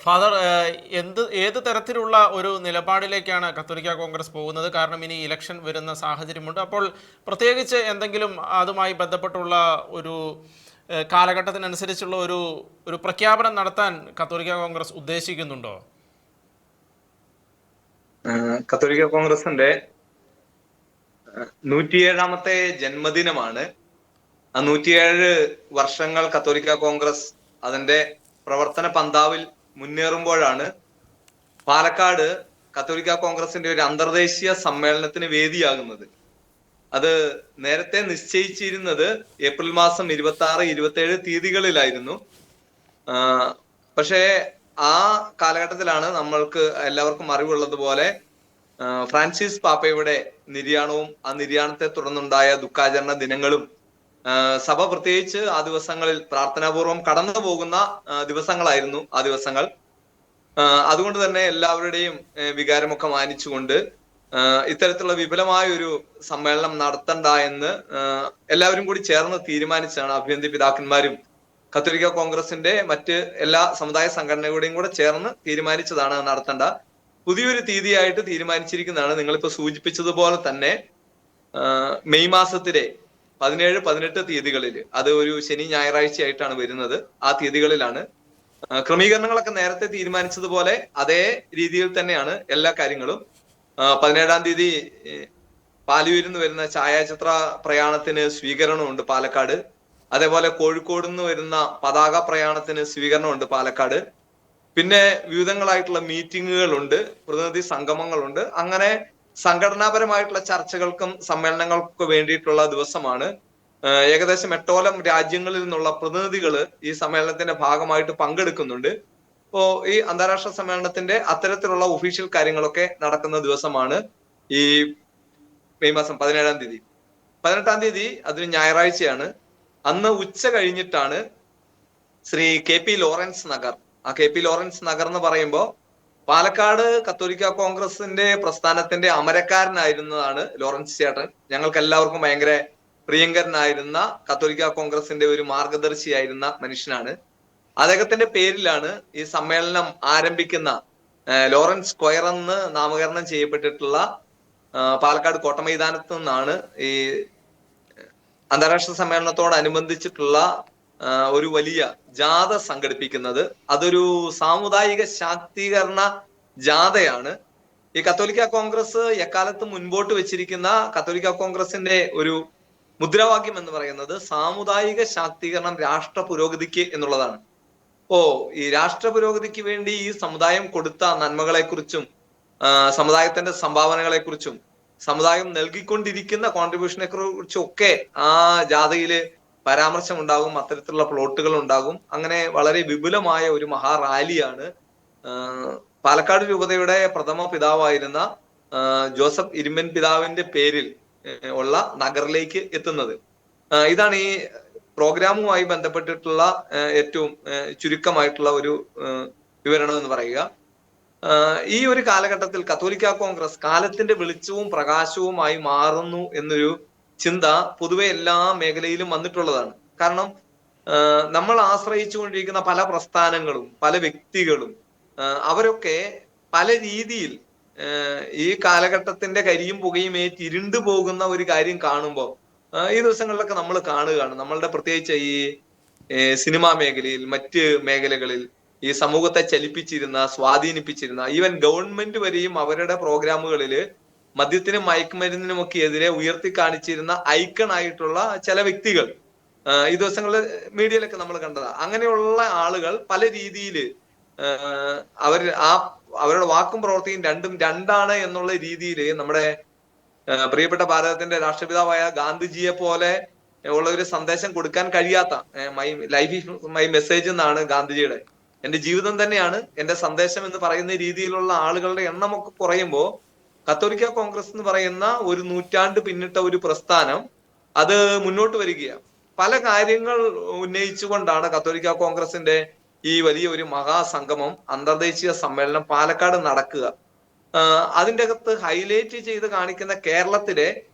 Father, ഏത് തരത്തിലുള്ള ഒരു നിലപാടിലേക്കാണ് കത്തോലിക്ക കോൺഗ്രസ് പോകുന്നത്? കാരണം ഇനി ഇലക്ഷൻ വരുന്ന സാഹചര്യമുണ്ട്. അപ്പോൾ പ്രത്യേകിച്ച് എന്തെങ്കിലും അതുമായി ബന്ധപ്പെട്ടുള്ള ഒരു കാലഘട്ടത്തിനനുസരിച്ചുള്ള ഒരു പ്രഖ്യാപനം നടത്താൻ കത്തോലിക്ക കോൺഗ്രസ് ഉദ്ദേശിക്കുന്നുണ്ടോ? കത്തോലിക്ക കോൺഗ്രസിന്റെ 107ാമത്തെ ജന്മദിനമാണ്. ആ 107 വർഷങ്ങൾ കത്തോലിക്ക കോൺഗ്രസ് അതിന്റെ പ്രവർത്തന പന്താവിൽ മുന്നേറുമ്പോഴാണ് പാലക്കാട് കത്തോലിക്ക കോൺഗ്രസിന്റെ ഒരു അന്തർദേശീയ സമ്മേളനത്തിന് വേദിയാകുന്നത്. അത് നേരത്തെ നിശ്ചയിച്ചിരുന്നത് ഏപ്രിൽ മാസം 26, 27 തീയതികളിലായിരുന്നു. പക്ഷേ ആ കാലഘട്ടത്തിലാണ് നമ്മൾക്ക് എല്ലാവർക്കും അറിവുള്ളതുപോലെ ഫ്രാൻസിസ് പാപ്പയുടെ നിര്യാണവും ആ നിര്യാണത്തെ തുടർന്നുണ്ടായ ദുഃഖാചരണ ദിനങ്ങളും സഭ പ്രത്യേകിച്ച് ആ ദിവസങ്ങളിൽ പ്രാർത്ഥനാപൂർവം കടന്നു പോകുന്ന ദിവസങ്ങളായിരുന്നു ആ ദിവസങ്ങൾ. അതുകൊണ്ട് തന്നെ എല്ലാവരുടെയും വികാരമൊക്കെ മാനിച്ചുകൊണ്ട് ഇത്തരത്തിലുള്ള വിപുലമായ ഒരു സമ്മേളനം നടത്തണ്ട എന്ന് എല്ലാവരും കൂടി ചേർന്ന് തീരുമാനിച്ചാണ്. ആഭ്യന്തര പിതാക്കന്മാരും കത്തോലിക്ക കോൺഗ്രസിന്റെ മറ്റ് എല്ലാ സമുദായ സംഘടനകളുടെയും കൂടെ ചേർന്ന് തീരുമാനിച്ചതാണ് നടത്തേണ്ട. പുതിയൊരു തീയതിയായിട്ട് തീരുമാനിച്ചിരിക്കുന്നതാണ്. നിങ്ങളിപ്പോ സൂചിപ്പിച്ചതുപോലെ തന്നെ മെയ് മാസത്തിലെ 17, 18 തീയതികളിൽ, അത് ഒരു ശനി ഞായറാഴ്ച ആയിട്ടാണ് വരുന്നത്. ആ തീയതികളിലാണ് ക്രമീകരണങ്ങളൊക്കെ നേരത്തെ തീരുമാനിച്ചതുപോലെ അതേ രീതിയിൽ തന്നെയാണ് എല്ലാ കാര്യങ്ങളും. 17-ാം തീയതി പാലൂരിൽ നിന്ന് വരുന്ന ഛായാചിത്ര പ്രയാണത്തിന് സ്വീകരണമുണ്ട് പാലക്കാട്. അതേപോലെ കോഴിക്കോട് നിന്ന് വരുന്ന പതാക പ്രയാണത്തിന് സ്വീകരണമുണ്ട് പാലക്കാട്. പിന്നെ വിവിധങ്ങളായിട്ടുള്ള മീറ്റിങ്ങുകളുണ്ട്, പ്രതിനിധി സംഗമങ്ങളുണ്ട്. അങ്ങനെ സംഘടനാപരമായിട്ടുള്ള ചർച്ചകൾക്കും സമ്മേളനങ്ങൾക്കും വേണ്ടിയിട്ടുള്ള ദിവസമാണ്. ഏകദേശം 8ഓളം രാജ്യങ്ങളിൽ നിന്നുള്ള പ്രതിനിധികൾ ഈ സമ്മേളനത്തിന്റെ ഭാഗമായിട്ട് പങ്കെടുക്കുന്നുണ്ട്. ഇപ്പോ ഈ അന്താരാഷ്ട്ര സമ്മേളനത്തിന്റെ അത്തരത്തിലുള്ള ഒഫീഷ്യൽ കാര്യങ്ങളൊക്കെ നടക്കുന്ന ദിവസമാണ് ഈ മെയ് മാസം 17-ാം തീയതി. 18-ാം തീയതി അതൊരു ഞായറാഴ്ചയാണ്. അന്ന് ഉച്ച കഴിഞ്ഞിട്ടാണ് ശ്രീ KP ലോറൻസ് നഗർ. ആ KP ലോറൻസ് നഗർ എന്ന് പറയുമ്പോൾ പാലക്കാട് കത്തോലിക്ക കോൺഗ്രസിന്റെ പ്രസ്ഥാനത്തിന്റെ അമരക്കാരനായിരുന്നതാണ് ലോറൻസ് ചേട്ടൻ. ഞങ്ങൾക്ക് എല്ലാവർക്കും ഭയങ്കര പ്രിയങ്കരനായിരുന്ന കത്തോലിക്ക കോൺഗ്രസിന്റെ ഒരു മാർഗദർശിയായിരുന്ന മനുഷ്യനാണ്. അദ്ദേഹത്തിന്റെ പേരിലാണ് ഈ സമ്മേളനം ആരംഭിക്കുന്ന ലോറൻസ് സ്ക്വയർ എന്ന് നാമകരണം ചെയ്യപ്പെട്ടിട്ടുള്ള പാലക്കാട് കോട്ടമൈതാനത്ത് നിന്നാണ് ഈ അന്താരാഷ്ട്ര സമ്മേളനത്തോടനുബന്ധിച്ചിട്ടുള്ള ഒരു വലിയ ജാഥ സംഘടിപ്പിക്കുന്നത്. അതൊരു സാമുദായിക ശാക്തീകരണ ജാഥയാണ്. ഈ കത്തോലിക്ക കോൺഗ്രസ് എക്കാലത്തും മുൻപോട്ട് വെച്ചിരിക്കുന്ന കത്തോലിക്ക കോൺഗ്രസിന്റെ ഒരു മുദ്രാവാക്യം എന്ന് പറയുന്നത് സാമുദായിക ശാക്തീകരണം രാഷ്ട്ര പുരോഗതിക്ക് എന്നുള്ളതാണ്. ഈ രാഷ്ട്ര പുരോഗതിക്ക് വേണ്ടി ഈ സമുദായം കൊടുത്ത നന്മകളെക്കുറിച്ചും സമുദായത്തിന്റെ സംഭാവനകളെക്കുറിച്ചും സമുദായം നൽകിക്കൊണ്ടിരിക്കുന്ന കോൺട്രിബ്യൂഷനെ കുറിച്ചും ഒക്കെ ആ ജാഥയില് പരാമർശം ഉണ്ടാകും, അത്തരത്തിലുള്ള പ്ലോട്ടുകൾ ഉണ്ടാകും. അങ്ങനെ വളരെ വിപുലമായ ഒരു മഹാറാലിയാണ് പാലക്കാട് രൂപതയുടെ പ്രഥമ പിതാവായിരുന്ന ജോസഫ് ഇരുമ്പൻ പിതാവിന്റെ പേരിൽ ഉള്ള നഗറിലേക്ക് എത്തുന്നത്. ഇതാണ് ഈ പ്രോഗ്രാമുമായി ബന്ധപ്പെട്ടിട്ടുള്ള ഏറ്റവും ചുരുക്കമായിട്ടുള്ള ഒരു വിവരണം എന്ന് പറയുക. ഈ ഒരു കാലഘട്ടത്തിൽ കത്തോലിക്ക കോൺഗ്രസ് കാലത്തിന്റെ വെളിച്ചവും പ്രകാശവുമായി മാറുന്നു എന്നൊരു ചിന്ത പൊതുവെ എല്ലാ മേഖലയിലും വന്നിട്ടുള്ളതാണ്. കാരണം നമ്മൾ ആശ്രയിച്ചുകൊണ്ടിരിക്കുന്ന പല പ്രസ്ഥാനങ്ങളും പല വ്യക്തികളും അവരൊക്കെ പല രീതിയിൽ ഈ കാലഘട്ടത്തിന്റെ കരിയും പുകയും ഇരുണ്ടു പോകുന്ന ഒരു കാര്യം കാണുമ്പോൾ ഈ ദിവസങ്ങളിലൊക്കെ നമ്മൾ കാണുകയാണ്. നമ്മളുടെ പ്രത്യേകിച്ച് ഈ സിനിമാ മേഖലയിൽ മറ്റ് മേഖലകളിൽ ഈ സമൂഹത്തെ ചലിപ്പിച്ചിരുന്ന സ്വാധീനിപ്പിച്ചിരുന്ന ഈവൻ ഗവൺമെന്റ് വരെയും അവരുടെ പ്രോഗ്രാമുകളിൽ മദ്യത്തിനും മയക്കുമരുന്നിനും ഒക്കെ എതിരെ ഉയർത്തി കാണിച്ചിരുന്ന ഐക്കൺ ആയിട്ടുള്ള ചില വ്യക്തികൾ ഈ ദിവസങ്ങളിൽ മീഡിയയിലൊക്കെ നമ്മൾ കണ്ടതാ. അങ്ങനെയുള്ള ആളുകൾ പല രീതിയിൽ അവരുടെ വാക്കും പ്രവൃത്തിയും രണ്ടും രണ്ടാണ് എന്നുള്ള രീതിയിൽ നമ്മുടെ പ്രിയപ്പെട്ട ഭാരതത്തിന്റെ രാഷ്ട്രപിതാവായ ഗാന്ധിജിയെ പോലെ ഉള്ള ഒരു സന്ദേശം കൊടുക്കാൻ കഴിയാത്ത ലൈഫ് ഈസ് മൈ മെസ്സേജ് എന്നാണ് ഗാന്ധിജിയുടെ. എന്റെ ജീവിതം തന്നെയാണ് എന്റെ സന്ദേശം എന്ന് പറയുന്ന രീതിയിലുള്ള ആളുകളുടെ എണ്ണമൊക്കെ കുറയുമ്പോൾ കത്തോലിക്ക കോൺഗ്രസ് എന്ന് പറയുന്ന ഒരു നൂറ്റാണ്ട് പിന്നിട്ട ഒരു പ്രസ്ഥാനം അത് മുന്നോട്ട് വരികയാണ്. പല കാര്യങ്ങൾ ഉന്നയിച്ചുകൊണ്ടാണ് കത്തോലിക്ക കോൺഗ്രസിന്റെ ഈ വലിയ ഒരു മഹാസംഗമം അന്തർദേശീയ സമ്മേളനം പാലക്കാട് നടക്കുക. അതിൻ്റെ അകത്ത് ഹൈലൈറ്റ് ചെയ്ത് കാണിക്കുന്ന കേരളത്തിലെ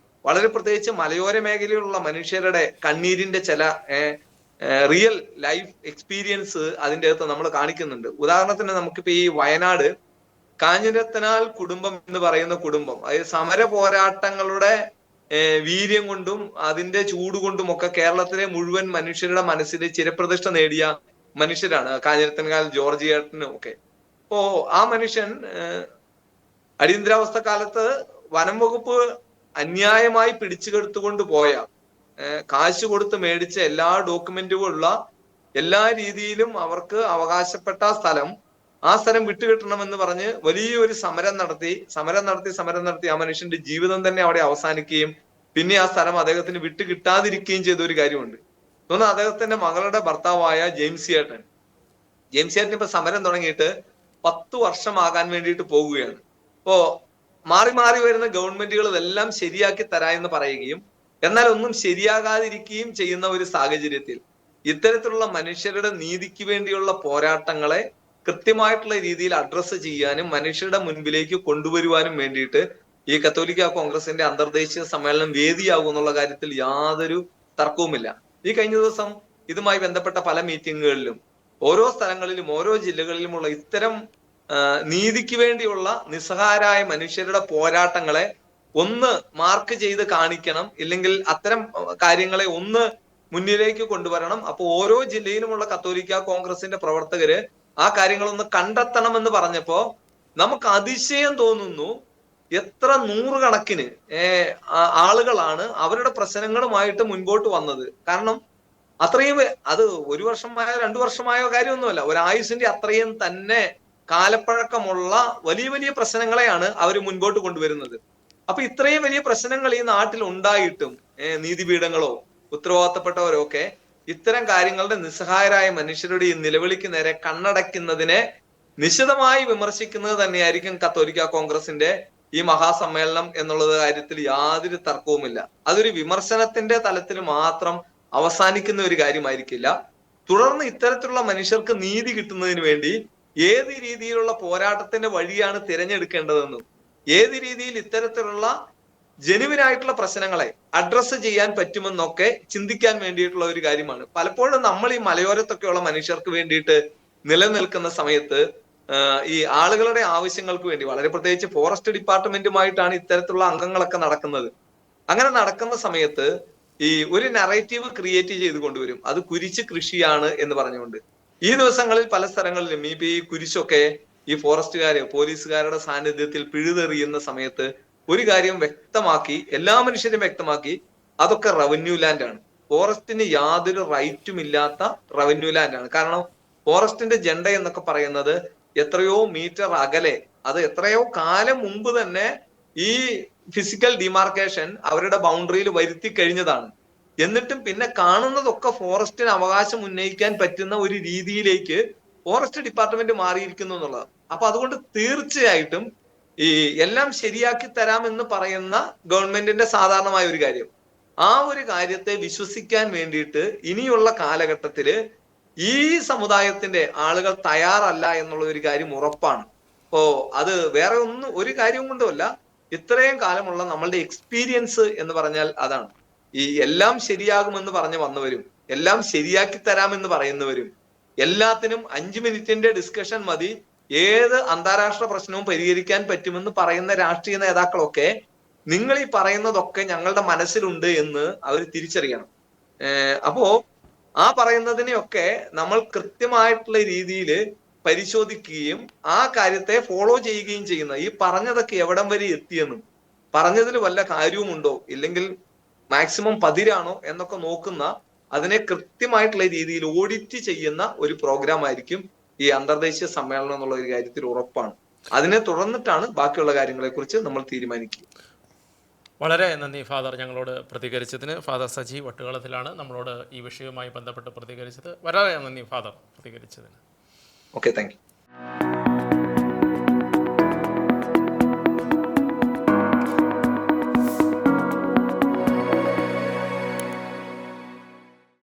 വളരെ പ്രത്യേകിച്ച് മലയോര മേഖലയിലുള്ള മനുഷ്യരുടെ കണ്ണീരിന്റെ ചില റിയൽ ലൈഫ് എക്സ്പീരിയൻസ് അതിൻ്റെ അകത്ത് നമ്മൾ കാണിക്കുന്നുണ്ട്. ഉദാഹരണത്തിന് നമുക്കിപ്പോ ഈ വയനാട് കാഞ്ഞിരത്തനാൽ കുടുംബം എന്ന് പറയുന്ന കുടുംബം, അതായത് സമര പോരാട്ടങ്ങളുടെ വീര്യം കൊണ്ടും അതിന്റെ ചൂട് കൊണ്ടും ഒക്കെ കേരളത്തിലെ മുഴുവൻ മനുഷ്യരുടെ മനസ്സിൽ ചിരപ്രതിഷ്ഠ നേടിയ മനുഷ്യരാണ് കാഞ്ഞിരത്തനാൽ ജോർജ് ഏട്ടനും ഒക്കെ. അപ്പോ ആ മനുഷ്യൻ അടിയന്തരാവസ്ഥ കാലത്ത് വനം വകുപ്പ് അന്യായമായി പിടിച്ചുകെടുത്തുകൊണ്ട് പോയ, കാശ് കൊടുത്ത് മേടിച്ച എല്ലാ ഡോക്യുമെന്റുകളുള്ള, എല്ലാ രീതിയിലും അവർക്ക് അവകാശപ്പെട്ട ആ സ്ഥലം വിട്ടുകിട്ടണമെന്ന് പറഞ്ഞ് വലിയൊരു സമരം നടത്തി ആ മനുഷ്യന്റെ ജീവിതം തന്നെ അവിടെ അവസാനിക്കുകയും പിന്നെ ആ സ്ഥലം അദ്ദേഹത്തിന് വിട്ടുകിട്ടാതിരിക്കുകയും ചെയ്ത ഒരു കാര്യമുണ്ട്. തോന്നുന്നു അദ്ദേഹത്തിന്റെ മകളുടെ ഭർത്താവായ ജെയിംസ് ഏട്ടൻ ഇപ്പൊ സമരം തുടങ്ങിയിട്ട് 10 വർഷമാകാൻ വേണ്ടിയിട്ട് പോകുകയാണ്. അപ്പോ മാറി മാറി വരുന്ന ഗവൺമെന്റുകൾ ഇതെല്ലാം ശരിയാക്കി തരാമെന്ന് പറയുകയും എന്നാൽ ഒന്നും ശരിയാകാതിരിക്കുകയും ചെയ്യുന്ന ഒരു സാഹചര്യത്തിൽ ഇത്തരത്തിലുള്ള മനുഷ്യരുടെ നീതിക്ക് വേണ്ടിയുള്ള പോരാട്ടങ്ങളെ കൃത്യമായിട്ടുള്ള രീതിയിൽ അഡ്രസ്സ് ചെയ്യാനും മനുഷ്യരുടെ മുൻപിലേക്ക് കൊണ്ടുവരുവാനും വേണ്ടിയിട്ട് ഈ കത്തോലിക്ക കോൺഗ്രസിന്റെ അന്തർദേശീയ സമ്മേളനം വേദിയാകും എന്നുള്ള കാര്യത്തിൽ യാതൊരു തർക്കവുമില്ല. ഈ കഴിഞ്ഞ ദിവസം ഇതുമായി ബന്ധപ്പെട്ട പല മീറ്റിങ്ങുകളിലും ഓരോ സ്ഥലങ്ങളിലും ഓരോ ജില്ലകളിലുമുള്ള ഇത്തരം നീതിക്ക് വേണ്ടിയുള്ള നിസ്സഹായരായ മനുഷ്യരുടെ പോരാട്ടങ്ങളെ ഒന്ന് മാർക്ക് ചെയ്ത് കാണിക്കണം, ഇല്ലെങ്കിൽ അത്തരം കാര്യങ്ങളെ ഒന്ന് മുന്നിലേക്ക് കൊണ്ടുവരണം. അപ്പോൾ ഓരോ ജില്ലയിലുമുള്ള കത്തോലിക്ക കോൺഗ്രസിന്റെ പ്രവർത്തകര് ആ കാര്യങ്ങളൊന്ന് കണ്ടെത്തണമെന്ന് പറഞ്ഞപ്പോ നമുക്ക് അതിശയം തോന്നുന്നു. എത്ര നൂറുകണക്കിന് ആളുകളാണ് അവരുടെ പ്രശ്നങ്ങളുമായിട്ട് മുൻപോട്ട് വന്നത്. കാരണം അത്രയും, അത് 1 വർഷമായോ 2 വർഷമായോ കാര്യമൊന്നുമല്ല, ഒരായുസിന്റെ അത്രയും തന്നെ കാലപ്പഴക്കമുള്ള വലിയ വലിയ പ്രശ്നങ്ങളെയാണ് അവർ മുൻപോട്ട് കൊണ്ടുവരുന്നത്. അപ്പൊ ഇത്രയും വലിയ പ്രശ്നങ്ങൾ ഈ നാട്ടിൽ ഉണ്ടായിട്ടും നീതിപീഠങ്ങളോ ഉത്തരവാദിത്തപ്പെട്ടവരോ ഒക്കെ ഇത്തരം കാര്യങ്ങളുടെ നിസ്സഹായരായ മനുഷ്യരുടെ ഈ നിലവിളിക്ക് നേരെ കണ്ണടയ്ക്കുന്നതിനെ നിശിതമായി വിമർശിക്കുന്നത് തന്നെയായിരിക്കും കത്തോലിക്ക കോൺഗ്രസിന്റെ ഈ മഹാസമ്മേളനം എന്നുള്ളത് കാര്യത്തിൽ യാതൊരു തർക്കവുമില്ല. അതൊരു വിമർശനത്തിന്റെ തലത്തിൽ മാത്രം അവസാനിക്കുന്ന ഒരു കാര്യമായിരിക്കില്ല. തുടർന്ന് ഇത്തരത്തിലുള്ള മനുഷ്യർക്ക് നീതി കിട്ടുന്നതിന് വേണ്ടി ഏത് രീതിയിലുള്ള പോരാട്ടത്തിന്റെ വഴിയാണ് തിരഞ്ഞെടുക്കേണ്ടതെന്നും ഏത് രീതിയിൽ ഇത്തരത്തിലുള്ള ജെനുവിനായിട്ടുള്ള പ്രശ്നങ്ങളെ അഡ്രസ്സ് ചെയ്യാൻ പറ്റുമെന്നൊക്കെ ചിന്തിക്കാൻ വേണ്ടിയിട്ടുള്ള ഒരു കാര്യമാണ്. പലപ്പോഴും നമ്മൾ ഈ മലയോരത്തൊക്കെയുള്ള മനുഷ്യർക്ക് വേണ്ടിയിട്ട് നിലനിൽക്കുന്ന സമയത്ത് ഈ ആളുകളുടെ ആവശ്യങ്ങൾക്ക് വേണ്ടി, വളരെ പ്രത്യേകിച്ച് ഫോറസ്റ്റ് ഡിപ്പാർട്ട്മെന്റുമായിട്ടാണ് ഇത്തരത്തിലുള്ള അംഗങ്ങളൊക്കെ നടക്കുന്നത്. അങ്ങനെ നടക്കുന്ന സമയത്ത് ഈ ഒരു നറേറ്റീവ് ക്രിയേറ്റ് ചെയ്ത് കൊണ്ടുവരും, അത് കുരിശ് കൃഷിയാണ് എന്ന് പറഞ്ഞുകൊണ്ട്. ഈ ദിവസങ്ങളിൽ പല സ്ഥലങ്ങളിലും ഈ കുരിശൊക്കെ ഈ ഫോറസ്റ്റുകാര് പോലീസുകാരുടെ സാന്നിധ്യത്തിൽ പിഴുതെറിയുന്ന സമയത്ത് ഒരു കാര്യം വ്യക്തമാക്കി, എല്ലാ മനുഷ്യരും വ്യക്തമാക്കി, അതൊക്കെ റവന്യൂ ലാൻഡ് ആണ്. ഫോറസ്റ്റിന് യാതൊരു റൈറ്റും ഇല്ലാത്ത റവന്യൂ ലാൻഡ് ആണ്. കാരണം ഫോറസ്റ്റിന്റെ ജെണ്ട എന്നൊക്കെ പറയുന്നത് എത്രയോ മീറ്റർ അകലെ, അത് എത്രയോ കാലം മുമ്പ് തന്നെ ഈ ഫിസിക്കൽ ഡിമാർക്കേഷൻ അവരുടെ ബൗണ്ടറിയിൽ വരുത്തി കഴിഞ്ഞതാണ്. എന്നിട്ടും പിന്നെ കാണുന്നതൊക്കെ ഫോറസ്റ്റിന് അവകാശം ഉന്നയിക്കാൻ പറ്റുന്ന ഒരു രീതിയിലേക്ക് ഫോറസ്റ്റ് ഡിപ്പാർട്ട്മെന്റ് മാറിയിരിക്കുന്നു എന്നുള്ളത്. അപ്പൊ അതുകൊണ്ട് തീർച്ചയായിട്ടും ഈ എല്ലാം ശരിയാക്കി തരാമെന്ന് പറയുന്ന ഗവൺമെന്റിന്റെ സാധാരണമായ ഒരു കാര്യം, ആ ഒരു കാര്യത്തെ വിശ്വസിക്കാൻ വേണ്ടിയിട്ട് ഇനിയുള്ള കാലഘട്ടത്തില് ഈ സമുദായത്തിന്റെ ആളുകൾ തയ്യാറല്ല എന്നുള്ള ഒരു കാര്യം ഉറപ്പാണ്. അപ്പോ അത് വേറെ ഒരു കാര്യം കൊണ്ടുമല്ല, ഇത്രയും കാലമുള്ള നമ്മളുടെ എക്സ്പീരിയൻസ് എന്ന് പറഞ്ഞാൽ അതാണ്. ഈ എല്ലാം ശരിയാകുമെന്ന് പറഞ്ഞു വന്നവരും എല്ലാം ശരിയാക്കി തരാമെന്ന് പറയുന്നവരും എല്ലാത്തിനും 5 മിനിറ്റിന്റെ ഡിസ്കഷൻ മതി ഏത് അന്താരാഷ്ട്ര പ്രശ്നവും പരിഹരിക്കാൻ പറ്റുമെന്ന് പറയുന്ന രാഷ്ട്രീയ നേതാക്കളൊക്കെ നിങ്ങൾ ഈ പറയുന്നതൊക്കെ ഞങ്ങളുടെ മനസ്സിലുണ്ട് എന്ന് അവർ തിരിച്ചറിയണം. അപ്പോ ആ പറയുന്നതിനെയൊക്കെ നമ്മൾ കൃത്യമായിട്ടുള്ള രീതിയിൽ പരിശോധിക്കുകയും ആ കാര്യത്തെ ഫോളോ ചെയ്യുകയും ചെയ്യുന്ന, ഈ പറഞ്ഞതൊക്കെ എവിടം വരെ എത്തിയെന്നും പറഞ്ഞതിൽ വല്ല കാര്യവുമുണ്ടോ ഇല്ലെങ്കിൽ മാക്സിമം പതിരാണോ എന്നൊക്കെ നോക്കുന്ന, അതിനെ കൃത്യമായിട്ടുള്ള രീതിയിൽ ഓഡിറ്റ് ചെയ്യുന്ന ഒരു പ്രോഗ്രാം ആയിരിക്കും ഈ അന്തർദേശീയ സമ്മേളനം എന്നുള്ള ഒരു കാര്യത്തിൽ ഉറപ്പാണ്. അതിനെ തുടർന്നിട്ടാണ് ബാക്കിയുള്ള കാര്യങ്ങളെ കുറിച്ച് നമ്മൾ തീരുമാനിക്കുക. വളരെ നന്ദി ഫാദർ, ഞങ്ങളോട് പ്രതികരിച്ചതിന്. ഫാദർ സജി വട്ടുകളത്തിലാണ് നമ്മളോട് ഈ വിഷയവുമായി ബന്ധപ്പെട്ട് പ്രതികരിച്ചത്. വളരെ നന്ദി ഫാദർ പ്രതികരിച്ചതിന്. Okay, thank U.